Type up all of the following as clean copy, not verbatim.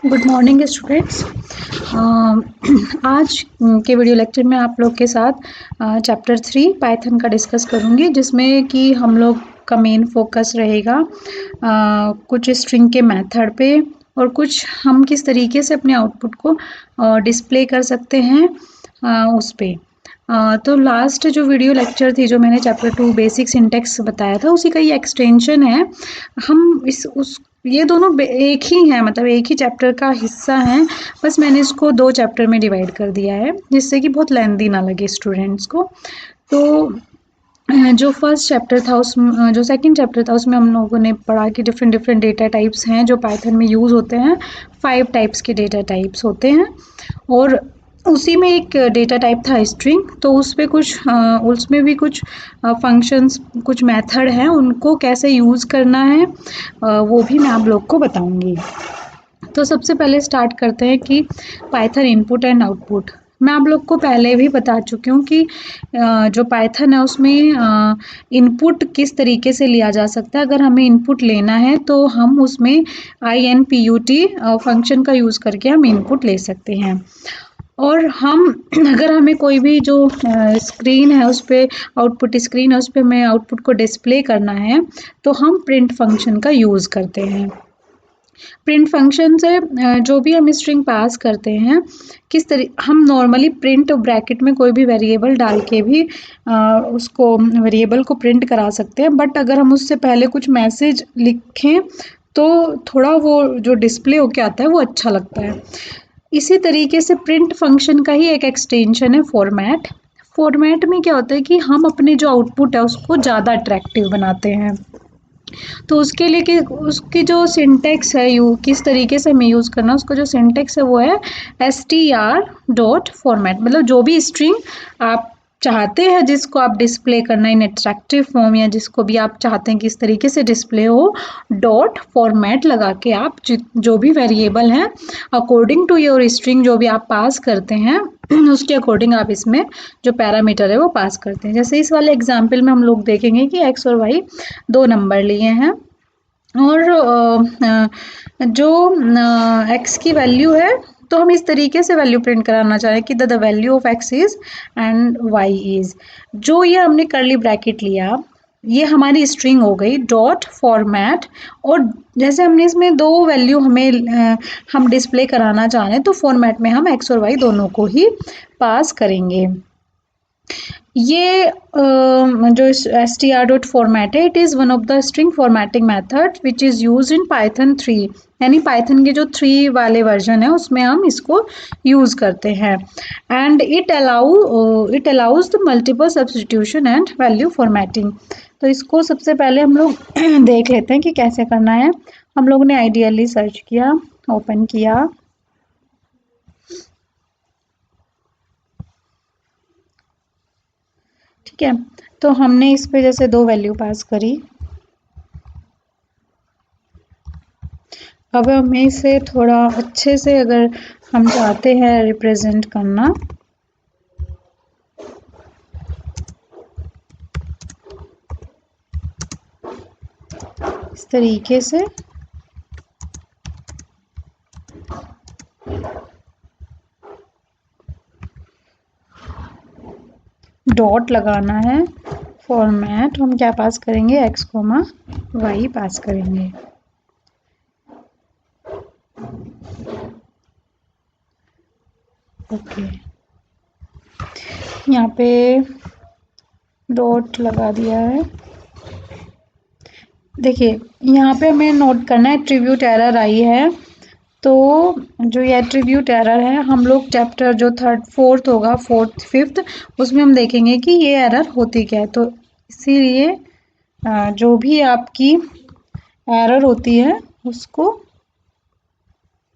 Good morning students. आज के video lecture में आप लोग के साथ चैप्टर 3 पाइथन का डिस्कस करूंगी, जिसमें कि हम लोग का मेन फोकस रहेगा कुछ स्ट्रिंग के मेथड पे और कुछ हम किस तरीके से अपने आउटपुट को डिस्प्ले कर सकते हैं उस पे। तो लास्ट जो वीडियो लेक्चर थी, जो मैंने चैप्टर 2 बेसिक सिंटेक्स बताया था, उसी का ये एक्सटेंशन है। हम ये दोनों एक ही हैं, मतलब एक ही चैप्टर का हिस्सा हैं, बस मैंने इसको 2 चैप्टर में डिवाइड कर दिया है, जिससे कि बहुत लेंथी ना लगे स्टूडेंट्स को। तो जो फर्स्ट चैप्टर था उसमें, जो सेकंड चैप्टर था उसमें हम लोगों ने पढ़ा कि डिफरेंट डिफरेंट डेटा टाइप्स हैं जो पाइथन में यूज़ होते हैं। 5 टाइप्स के डेटा टाइप्स होते हैं और उसी में एक डेटा टाइप था स्ट्रिंग। तो उस पे कुछ उसमें भी कुछ फंक्शंस, कुछ मेथड हैं, उनको कैसे यूज़ करना है वो भी मैं आप लोग को बताऊंगी। तो सबसे पहले स्टार्ट करते हैं कि पाइथन इनपुट एंड आउटपुट। मैं आप लोग को पहले भी बता चुकी हूँ कि जो पाइथन है उसमें इनपुट किस तरीके से लिया जा सकता है। अगर हमें इनपुट लेना है तो हम उसमें input फंक्शन का यूज़ करके हम इनपुट ले सकते हैं। और हम अगर हमें कोई भी जो स्क्रीन है उस पे, आउटपुट स्क्रीन है उस पे हमें आउटपुट को डिस्प्ले करना है, तो हम प्रिंट फंक्शन का यूज़ करते हैं। प्रिंट फंक्शन से जो भी हम स्ट्रिंग पास करते हैं, हम नॉर्मली प्रिंट ब्रैकेट में कोई भी वेरिएबल डाल के भी उसको वेरिएबल को प्रिंट करा सकते हैं। बट अगर हम उससे पहले कुछ मैसेज लिखें तो थोड़ा वो जो डिस्प्ले होके आता है वो अच्छा लगता है। इसी तरीके से प्रिंट फंक्शन का ही एक एक्सटेंशन है फॉर्मेट। फॉर्मेट में क्या होता है कि हम अपने जो आउटपुट है उसको ज़्यादा अट्रैक्टिव बनाते हैं। तो उसके लिए कि उसकी जो सिंटेक्स है, किस तरीके से हमें यूज़ करना, उसका जो सिंटेक्स है वो है str.format। मतलब जो भी स्ट्रिंग आप चाहते हैं जिसको आप डिस्प्ले करना इन अट्रैक्टिव फॉर्म, या जिसको भी आप चाहते हैं कि इस तरीके से डिस्प्ले हो, डॉट फॉर्मेट लगा के आप जो भी वेरिएबल हैं अकॉर्डिंग टू योर स्ट्रिंग जो भी आप पास करते हैं उसके अकॉर्डिंग आप इसमें जो पैरामीटर है वो पास करते हैं। जैसे इस वाले एग्जाम्पल में हम लोग देखेंगे कि x और y 2 नंबर लिए हैं और जो x की वैल्यू है, तो हम इस तरीके से वैल्यू प्रिंट कराना चाह रहे हैं कि the value of x is and y is. जो ये हमने करली ब्रैकेट लिया, ये हमारी स्ट्रिंग हो गई डॉट फॉर्मेट। और जैसे हमने इसमें 2 वैल्यू हम डिस्प्ले कराना चाह रहे हैं, तो फॉर्मेट में हम x और y दोनों को ही पास करेंगे। ये जो str.format है, it is one of the string formatting method which is use in Python 3। यानी पाइथन के जो 3 वाले वर्जन है उसमें हम इसको यूज़ करते हैं। And it allows the multiple substitution and value formatting. तो इसको सबसे पहले हम लोग देख लेते हैं कि कैसे करना है। हम लोग ने आइडियली सर्च किया, ओपन किया, ठीक है। तो हमने इस पे जैसे 2 वैल्यू पास करी। अब हमें इसे थोड़ा अच्छे से अगर हम चाहते हैं रिप्रेजेंट करना, इस तरीके से डॉट लगाना है। फॉर्मेट हम क्या पास करेंगे, x, y पास करेंगे। ओके, यहाँ पे डॉट लगा दिया है। देखिए यहाँ पे हमें नोट करना है एट्रीब्यूट एरर आई है। तो जो ये एट्रीब्यूट एरर है, हम लोग चैप्टर जो 3rd 4th होगा, 4th 5th, उसमें हम देखेंगे कि ये एरर होती क्या है। तो इसीलिए जो भी आपकी एरर होती है उसको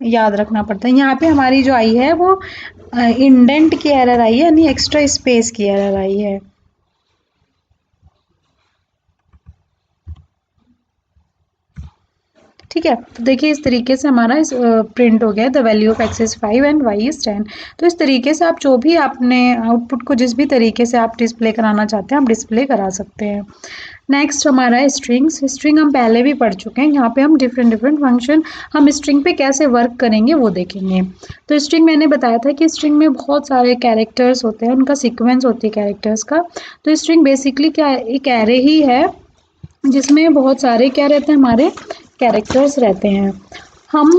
याद रखना पड़ता है। यहाँ पे हमारी जो आई है वो इंडेंट की एरर आई है, यानी एक्स्ट्रा स्पेस की एरर आई है। ठीक है, तो देखिए इस तरीके से हमारा इस प्रिंट हो गया the value of x is 5 and y is 10। तो इस तरीके से आप जो भी आपने आउटपुट को जिस भी तरीके से आप डिस्प्ले कराना चाहते हैं आप डिस्प्ले करा सकते हैं। नेक्स्ट हमारा है स्ट्रिंग्स। स्ट्रिंग हम पहले भी पढ़ चुके हैं, यहाँ पे हम डिफरेंट डिफरेंट फंक्शन हम स्ट्रिंग पे कैसे वर्क करेंगे वो देखेंगे। तो स्ट्रिंग मैंने बताया था कि स्ट्रिंग में बहुत सारे कैरेक्टर्स होते हैं, उनका सीक्वेंस होती है कैरेक्टर्स का। तो स्ट्रिंग बेसिकली क्या है, एक एरे ही है जिसमें बहुत सारे क्या रहते हैं, हमारे कैरेक्टर्स रहते हैं। हम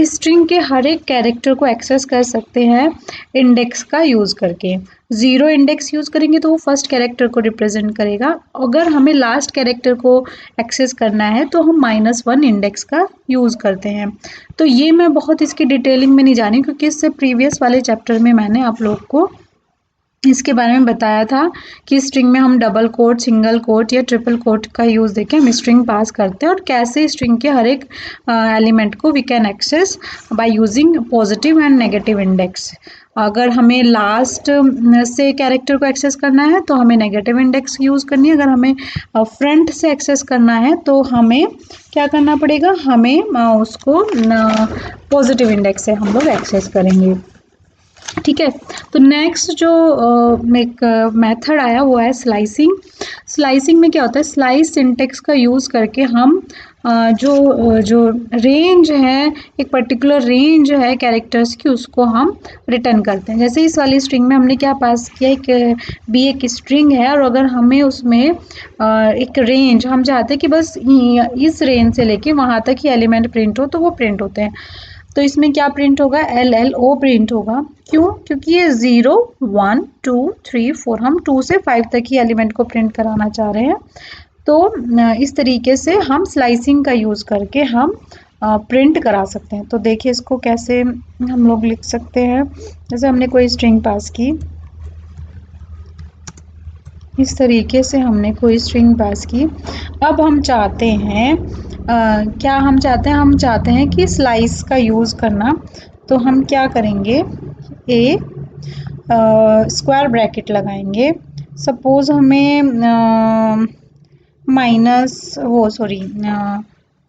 स्ट्रिंग के हर एक कैरेक्टर को एक्सेस कर सकते हैं इंडेक्स का यूज़ करके। ज़ीरो इंडेक्स यूज़ करेंगे तो वो फर्स्ट कैरेक्टर को रिप्रेजेंट करेगा। अगर हमें लास्ट कैरेक्टर को एक्सेस करना है तो हम -1 इंडेक्स का यूज़ करते हैं। तो ये मैं बहुत इसकी डिटेलिंग में नहीं जानी, क्योंकि इससे प्रीवियस वाले चैप्टर में मैंने आप लोग को इसके बारे में बताया था कि स्ट्रिंग में हम डबल कोट, सिंगल कोट या ट्रिपल कोट का यूज़ देके हम स्ट्रिंग पास करते हैं, और कैसे स्ट्रिंग के हर एक एलिमेंट को we can access by using positive and negative index. अगर हमें लास्ट से कैरेक्टर को एक्सेस करना है तो हमें नेगेटिव इंडेक्स यूज़ करनी है। अगर हमें फ्रंट से एक्सेस करना है तो हमें क्या करना पड़ेगा, हमें उसको पॉजिटिव इंडेक्स से हम लोग एक्सेस करेंगे। ठीक है। तो नेक्स्ट जो एक मेथड आया वो है स्लाइसिंग। स्लाइसिंग में क्या होता है, स्लाइस सिंटेक्स का यूज़ करके हम जो रेंज है, एक पर्टिकुलर रेंज है कैरेक्टर्स की, उसको हम रिटर्न करते हैं। जैसे इस वाली स्ट्रिंग में हमने क्या पास किया, एक स्ट्रिंग है, और अगर हमें उसमें एक रेंज हम चाहते हैं कि बस इस रेंज से लेके वहाँ तक ही एलिमेंट प्रिंट हो, तो वो प्रिंट होते हैं। तो इसमें क्या प्रिंट होगा, LLO प्रिंट होगा। क्यों? क्योंकि ये 0 1 2 3 4 हम 2 से 5 तक ही एलिमेंट को प्रिंट कराना चाह रहे हैं। तो इस तरीके से हम स्लाइसिंग का यूज़ करके हम प्रिंट करा सकते हैं। तो देखिए इसको कैसे हम लोग लिख सकते हैं। जैसे हमने कोई स्ट्रिंग पास की, इस तरीके से हमने कोई स्ट्रिंग पास की। अब हम चाहते हैं क्या हम चाहते हैं, हम चाहते हैं कि स्लाइस का यूज़ करना। तो हम क्या करेंगे, ए स्क्वायर ब्रैकेट लगाएंगे। सपोज हमें माइनस वो सॉरी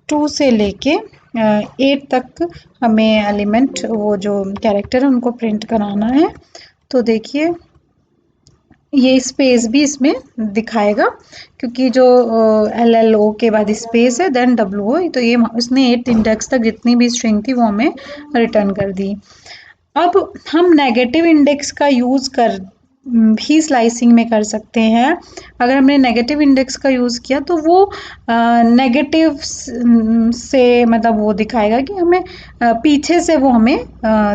2 से लेके 8 तक हमें एलिमेंट, वो जो कैरेक्टर है उनको प्रिंट कराना है। तो देखिए ये स्पेस भी इसमें दिखाएगा, क्योंकि जो LLO के बाद स्पेस है देन WO, तो ये इसने 8 इंडेक्स तक जितनी भी स्ट्रिंग थी वो हमें रिटर्न कर दी। अब हम नेगेटिव इंडेक्स का यूज़ कर भी स्लाइसिंग में कर सकते हैं। अगर हमने नेगेटिव इंडेक्स का यूज़ किया तो वो नेगेटिव से मतलब वो दिखाएगा कि हमें पीछे से वो हमें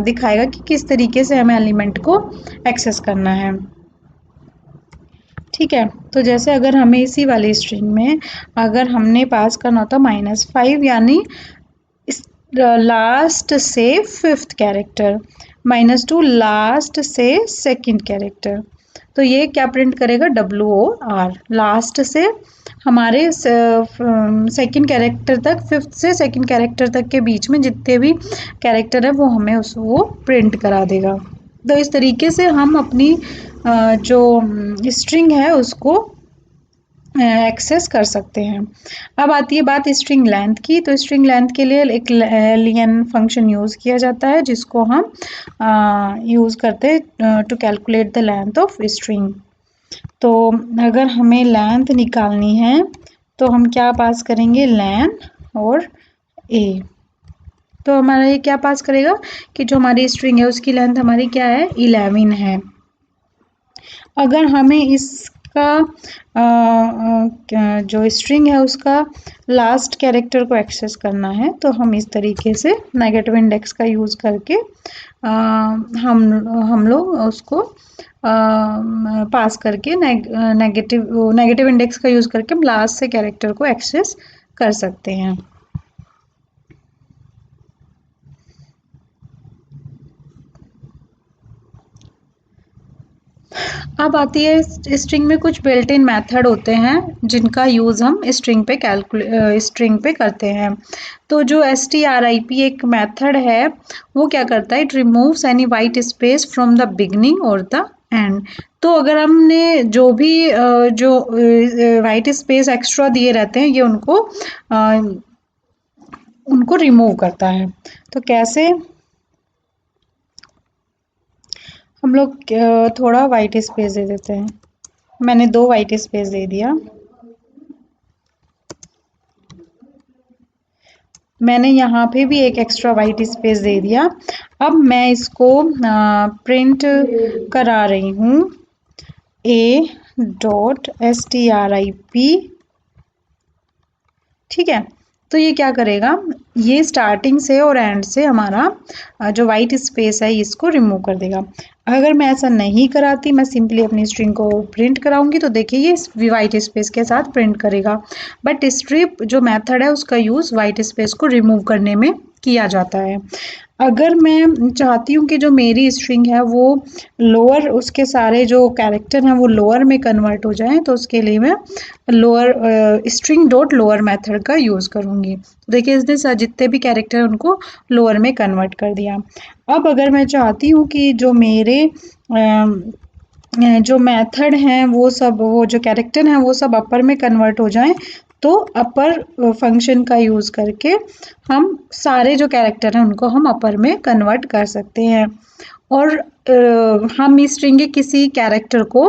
दिखाएगा कि किस तरीके से हमें एलिमेंट को एक्सेस करना है। ठीक है। तो जैसे अगर हमें इसी वाली स्ट्रिंग में अगर हमने पास करना होता -5, यानी लास्ट से 5th कैरेक्टर, -2 लास्ट से 2nd कैरेक्टर, तो ये क्या प्रिंट करेगा, WOR। लास्ट से हमारे 2nd कैरेक्टर तक, 5th से 2nd कैरेक्टर तक के बीच में जितने भी कैरेक्टर है वो हमें वो प्रिंट करा देगा। तो इस तरीके से हम अपनी जो स्ट्रिंग है उसको एक्सेस कर सकते हैं। अब आती है बात स्ट्रिंग लेंथ की। तो स्ट्रिंग लेंथ के लिए एक len फंक्शन यूज़ किया जाता है, जिसको हम यूज़ करते हैं to calculate the length of string. तो अगर हमें लेंथ निकालनी है तो हम क्या पास करेंगे, len और a। तो हमारा ये क्या पास करेगा कि जो हमारी स्ट्रिंग है उसकी लेंथ हमारी क्या है, 11 है। अगर हमें इसका जो स्ट्रिंग है उसका लास्ट कैरेक्टर को एक्सेस करना है तो हम इस तरीके से नेगेटिव इंडेक्स का यूज़ करके हम लोग उसको पास करके नेगेटिव इंडेक्स का यूज़ करके हम लास्ट से कैरेक्टर को एक्सेस कर सकते हैं। अब आती है स्ट्रिंग में कुछ बिल्ट इन मेथड होते हैं जिनका यूज़ हम स्ट्रिंग पे करते हैं। तो जो strip एक मेथड है वो क्या करता है, it removes any white space from the beginning और द एंड। तो अगर हमने जो भी जो वाइट स्पेस एक्स्ट्रा दिए रहते हैं ये उनको रिमूव करता है। तो कैसे, हम लोग थोड़ा वाइट स्पेस दे देते हैं। मैंने 2 वाइट स्पेस दे दिया। मैंने यहाँ पे भी एक एक्स्ट्रा वाइट स्पेस दे दिया। अब मैं इसको प्रिंट करा रही हूँ A.strip। ठीक है, तो ये क्या करेगा, ये स्टार्टिंग से और एंड से हमारा जो वाइट स्पेस है इसको रिमूव कर देगा। अगर मैं ऐसा नहीं कराती, मैं सिंपली अपनी स्ट्रिंग को प्रिंट कराऊंगी तो देखिए ये वाइट स्पेस के साथ प्रिंट करेगा। बट स्ट्रिप जो मेथड है उसका यूज़ वाइट स्पेस को रिमूव करने में किया जाता है। अगर मैं चाहती हूँ कि जो मेरी स्ट्रिंग है वो लोअर, उसके सारे जो कैरेक्टर हैं वो लोअर में कन्वर्ट हो जाएं, तो उसके लिए मैं lower string dot lower method का यूज़ करूँगी। तो देखिए इसने जितने भी कैरेक्टर हैं उनको लोअर में कन्वर्ट कर दिया। अब अगर मैं चाहती हूँ कि जो मेरे जो मेथड हैं वो सब, वो जो कैरेक्टर हैं वो सब अपर में कन्वर्ट हो जाएं, तो अपर फंक्शन का यूज़ करके हम सारे जो कैरेक्टर हैं उनको हम अपर में कन्वर्ट कर सकते हैं। और हम इस स्ट्रिंग के किसी कैरेक्टर को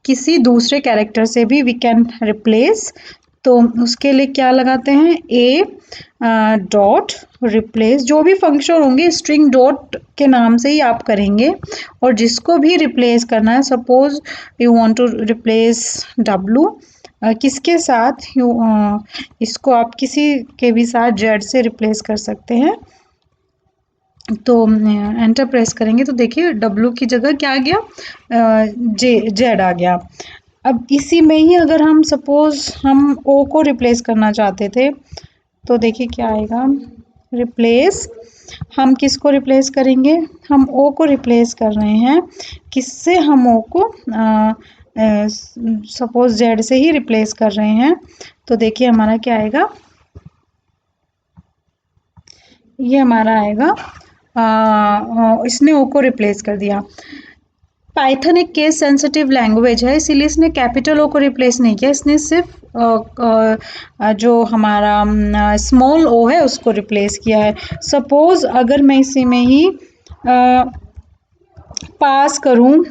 किसी दूसरे कैरेक्टर से भी वी कैन रिप्लेस। तो उसके लिए क्या लगाते हैं, ए डॉट रिप्लेस। जो भी फंक्शन होंगे स्ट्रिंग डॉट के नाम से ही आप करेंगे। और जिसको भी रिप्लेस करना है, suppose you want to replace डब्लू, किसके साथ यू, इसको आप किसी के भी साथ जेड से रिप्लेस कर सकते हैं। तो एंटर प्रेस करेंगे तो देखिए डब्लू की जगह क्या आ गया, जेड आ गया। अब इसी में ही अगर हम सपोज हम ओ को रिप्लेस करना चाहते थे तो देखिए क्या आएगा, रिप्लेस। हम किसको रिप्लेस करेंगे, हम ओ को रिप्लेस कर रहे हैं। किससे, हम ओ को सपोज जेड से ही रिप्लेस कर रहे हैं। तो देखिए हमारा क्या आएगा, ये हमारा आएगा इसने ओ को रिप्लेस कर दिया। पाइथन एक केस सेंसिटिव लैंग्वेज है, इसीलिए इसने कैपिटल ओ को रिप्लेस नहीं किया, इसने सिर्फ जो हमारा स्मॉल ओ है उसको रिप्लेस किया है। सपोज अगर मैं इसी में ही पास करूं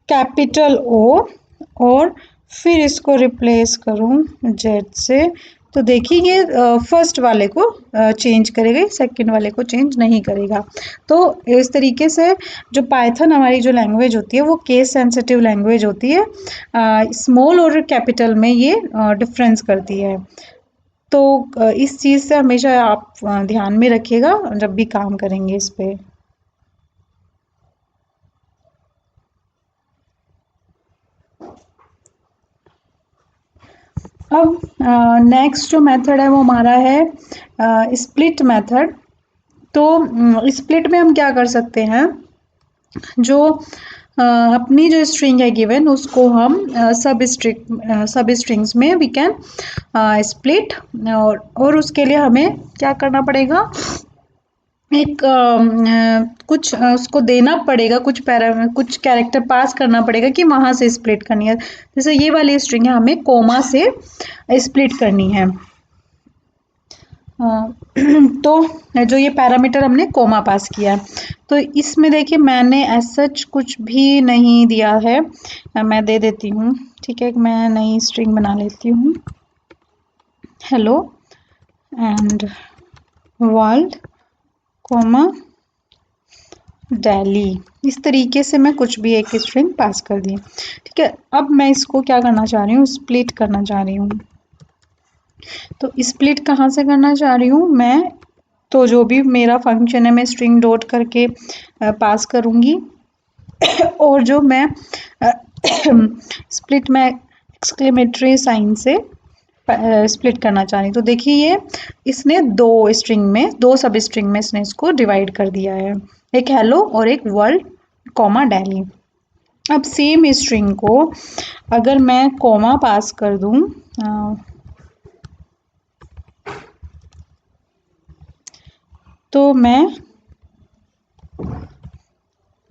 कैपिटल ओ और फिर इसको रिप्लेस करूं जेड से, तो देखिए ये फर्स्ट वाले को चेंज करेगा, सेकंड वाले को चेंज नहीं करेगा। तो इस तरीके से जो पाइथन हमारी जो लैंग्वेज होती है वो केस सेंसिटिव लैंग्वेज होती है। स्मॉल और कैपिटल में ये डिफरेंस करती है। तो इस चीज़ से हमेशा आप ध्यान में रखिएगा जब भी काम करेंगे इस पे। अब नेक्स्ट जो मेथड है वो हमारा है स्प्लिट मेथड। तो स्प्लिट में हम क्या कर सकते हैं, जो अपनी जो स्ट्रिंग है गिवन उसको हम सब स्ट्रिंग्स में वी कैन स्प्लिट। और उसके लिए हमें क्या करना पड़ेगा, एक कुछ उसको देना पड़ेगा, कुछ कैरेक्टर पास करना पड़ेगा कि वहाँ से स्प्लिट करनी है। जैसे ये वाली स्ट्रिंग है, हमें कोमा से स्प्लिट करनी है। तो जो ये पैरामीटर हमने कोमा पास किया है, तो इसमें देखिए मैंने एज सच कुछ भी नहीं दिया है। मैं दे देती हूँ, ठीक है, मैं नई स्ट्रिंग बना लेती हूँ, hello and world comma Delhi. इस तरीके से मैं कुछ भी एक स्ट्रिंग पास कर दी, ठीक है। अब मैं इसको क्या करना चाह रही हूँ, स्प्लिट करना चाह रही हूँ। तो स्प्लिट कहाँ से करना चाह रही हूँ मैं, तो जो भी मेरा फंक्शन है मैं स्ट्रिंग डॉट करके पास करूँगी और जो मैं स्प्लिट में एक्सक्लेमेटरी साइन से स्प्लिट करना चाह रही हूँ। तो देखिए ये इसने दो सब स्ट्रिंग में इसने इसको डिवाइड कर दिया है, एक हेलो और एक वर्ल्ड कॉमा दिल्ली। अब सेम स्ट्रिंग को अगर मैं कॉमा पास कर दूं तो मैं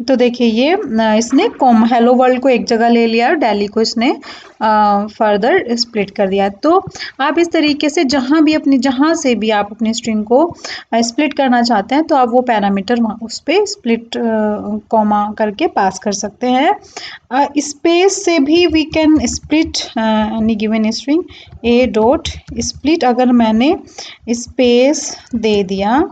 तो देखिए ये इसने कॉम हेलो वर्ल्ड को एक जगह ले लिया और दिल्ली को इसने फर्दर स्प्लिट कर दिया। तो आप इस तरीके से जहाँ से भी आप अपनी स्ट्रिंग को स्प्लिट करना चाहते हैं तो आप वो पैरामीटर उस पर स्प्लिट कॉमा करके पास कर सकते हैं। स्पेस से भी we can split any given string a dot split. अगर मैंने स्पेस दे दिया,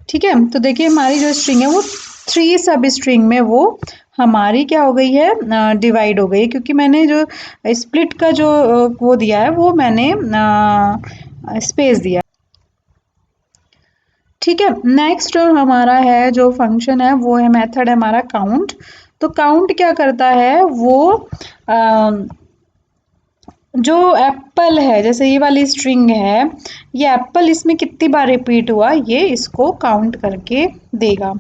ठीक है, तो देखिए हमारी जो स्ट्रिंग है वो 3 सब स्ट्रिंग में वो हमारी क्या हो गई है, डिवाइड हो गई, क्योंकि मैंने जो स्प्लिट का जो वो दिया है वो मैंने स्पेस दिया। ठीक है, नेक्स्ट हमारा है जो फंक्शन है वो है मेथड है हमारा काउंट। तो काउंट क्या करता है, वो जो एप्पल है, जैसे ये वाली स्ट्रिंग है, ये एप्पल इसमें कितनी बार रिपीट हुआ ये इसको काउंट करके देगा।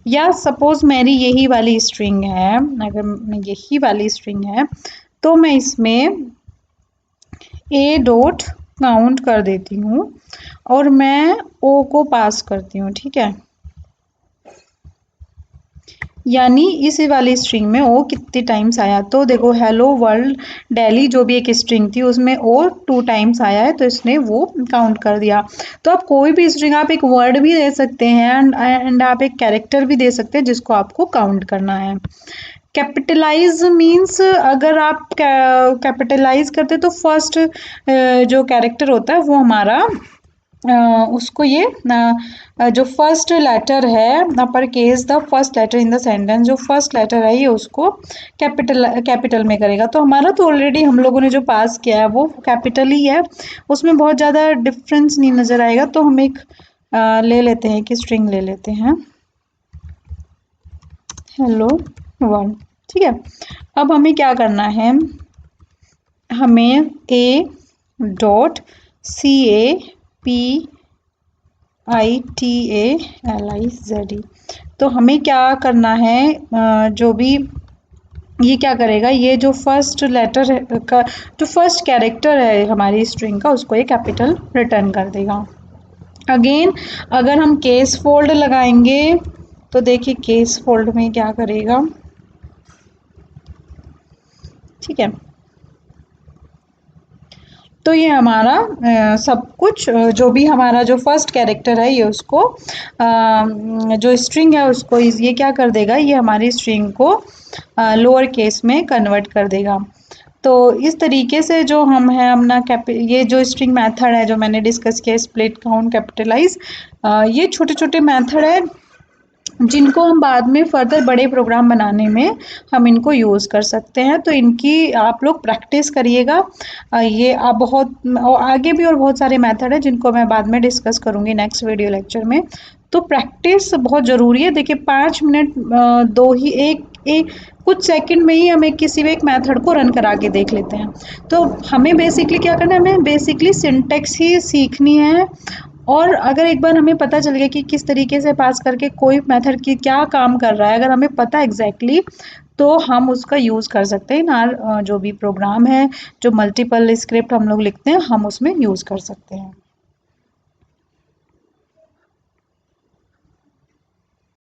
या सपोज मेरी यही वाली स्ट्रिंग है, अगर यही वाली स्ट्रिंग है तो मैं इसमें ए डॉट काउंट कर देती हूँ और मैं ओ को पास करती हूँ। ठीक है, यानी इस वाली स्ट्रिंग में ओ कितने टाइम्स आया, तो देखो हेलो वर्ल्ड दिल्ली जो भी एक स्ट्रिंग थी उसमें ओ 2 टाइम्स आया है तो इसने वो काउंट कर दिया। तो आप कोई भी स्ट्रिंग, आप एक वर्ड भी दे सकते हैं एंड आप एक कैरेक्टर भी दे सकते हैं जिसको आपको काउंट करना है। कैपिटलाइज मीन्स अगर आप कैपिटलाइज करते तो फर्स्ट जो कैरेक्टर होता है वो हमारा उसको ये जो फर्स्ट लेटर है upper case the first letter in the sentence, जो फर्स्ट लेटर है ये उसको कैपिटल में करेगा। तो हमारा तो ऑलरेडी हम लोगों ने जो पास किया है वो कैपिटल ही है, उसमें बहुत ज़्यादा डिफरेंस नहीं नज़र आएगा। तो हम एक ले लेते हैं कि स्ट्रिंग ले लेते हैं हेलो वर्ल्ड। ठीक है, अब हमें क्या करना है, हमें ए डॉट CAPITALIZED, तो हमें क्या करना है, जो भी ये क्या करेगा, ये जो फर्स्ट लेटर का जो फर्स्ट कैरेक्टर है हमारी स्ट्रिंग का उसको ये कैपिटल रिटर्न कर देगा। अगेन अगर हम केस फोल्ड लगाएंगे तो देखिए केस फोल्ड में क्या करेगा। ठीक है, तो ये हमारा सब कुछ जो भी हमारा जो फर्स्ट कैरेक्टर है ये उसको जो स्ट्रिंग है उसको ये क्या कर देगा, ये हमारी स्ट्रिंग को लोअर केस में कन्वर्ट कर देगा। तो इस तरीके से जो हम है अपना ये जो स्ट्रिंग मेथड है जो मैंने डिस्कस किया, स्प्लिट काउंट कैपिटलाइज, ये छोटे छोटे मेथड है जिनको हम बाद में फर्दर बड़े प्रोग्राम बनाने में हम इनको यूज़ कर सकते हैं। तो इनकी आप लोग प्रैक्टिस करिएगा। ये आप बहुत और आगे भी और बहुत सारे मेथड हैं जिनको मैं बाद में डिस्कस करूँगी नेक्स्ट वीडियो लेक्चर में। तो प्रैक्टिस बहुत ज़रूरी है। देखिए 5 मिनट दो ही एक कुछ सेकंड में ही हमें किसी भी एक मेथड को रन करा के देख लेते हैं। तो हमें बेसिकली क्या करना है, हमें बेसिकली सिंटैक्स ही सीखनी है। और अगर एक बार हमें पता चल गया कि किस तरीके से पास करके कोई मेथड की क्या काम कर रहा है, अगर हमें पता एग्जैक्टली तो हम उसका यूज़ कर सकते हैं ना, जो भी प्रोग्राम है जो मल्टीपल स्क्रिप्ट हम लोग लिखते हैं हम उसमें यूज़ कर सकते हैं।